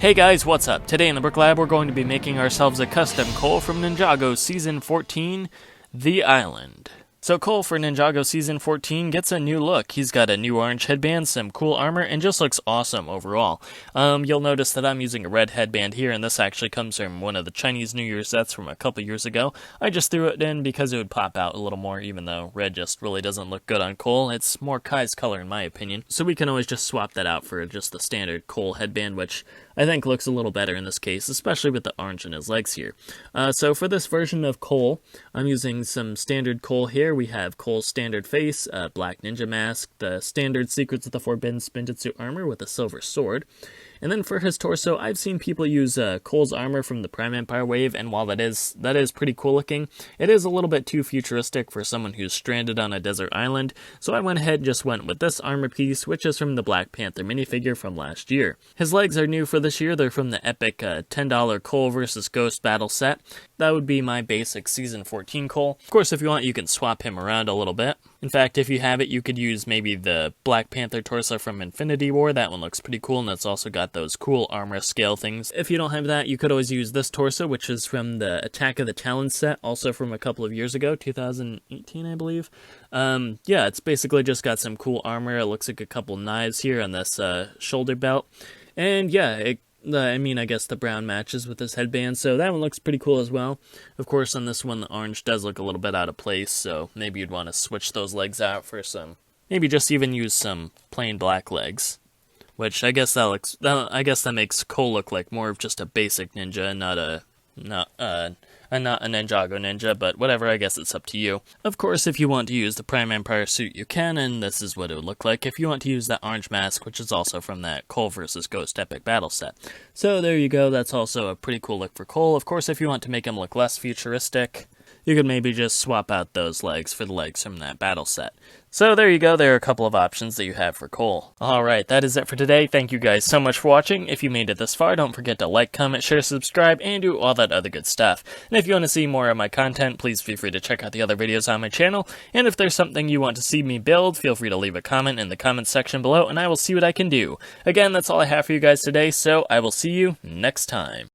Hey guys, what's up? Today in the Brick Lab we're going to be making ourselves a custom Cole from Ninjago Season 14, The Island. So Cole for Ninjago Season 14 gets a new look. He's got a new orange headband, some cool armor, and just looks awesome overall. You'll notice that I'm using a red headband here, and this actually comes from one of the Chinese New Year sets from a couple years ago. I just threw it in because it would pop out a little more, even though red just really doesn't look good on Cole. It's more Kai's color in my opinion. So we can always just swap that out for just the standard Cole headband, which I think looks a little better in this case, especially with the orange in his legs here. So for this version of Cole, I'm using some standard Cole here. We have Cole's standard face, black ninja mask, the standard Secrets of the Forbidden Spinjitzu armor with a silver sword. And then for his torso, I've seen people use Cole's armor from the Prime Empire wave, and while that is pretty cool looking, it is a little bit too futuristic for someone who's stranded on a desert island, so I went ahead and just went with this armor piece, which is from the Black Panther minifigure from last year. His legs are new for this year. They're from the epic $10 Cole vs. Ghost battle set. That would be my basic Season 14 Cole. Of course, if you want, you can swap him around a little bit. In fact, if you have it, you could use maybe the Black Panther torso from Infinity War. That one looks pretty cool, and it's also got those cool armor scale things. If you don't have that, you could always use this torso, which is from the Attack of the Talons set, also from a couple of years ago, 2018, I believe. Yeah, it's basically just got some cool armor. It looks like a couple knives here on this shoulder belt. And yeah, I guess the brown matches with this headband, so that one looks pretty cool as well. Of course, on this one, the orange does look a little bit out of place, so maybe you'd want to switch those legs out for some, maybe just even use some plain black legs. Which I guess that makes Cole look like more of just a basic ninja, and not a Ninjago ninja, but whatever, I guess it's up to you. Of course, if you want to use the Prime Empire suit, you can, and this is what it would look like if you want to use that orange mask, which is also from that Cole vs. Ghost epic battle set. So there you go, that's also a pretty cool look for Cole. Of course, if you want to make him look less futuristic, you could maybe just swap out those legs for the legs from that battle set. So there you go, there are a couple of options that you have for Cole. Alright, that is it for today. Thank you guys so much for watching. If you made it this far, don't forget to like, comment, share, subscribe, and do all that other good stuff. And if you want to see more of my content, please feel free to check out the other videos on my channel. And if there's something you want to see me build, feel free to leave a comment in the comments section below, and I will see what I can do. Again, that's all I have for you guys today, so I will see you next time.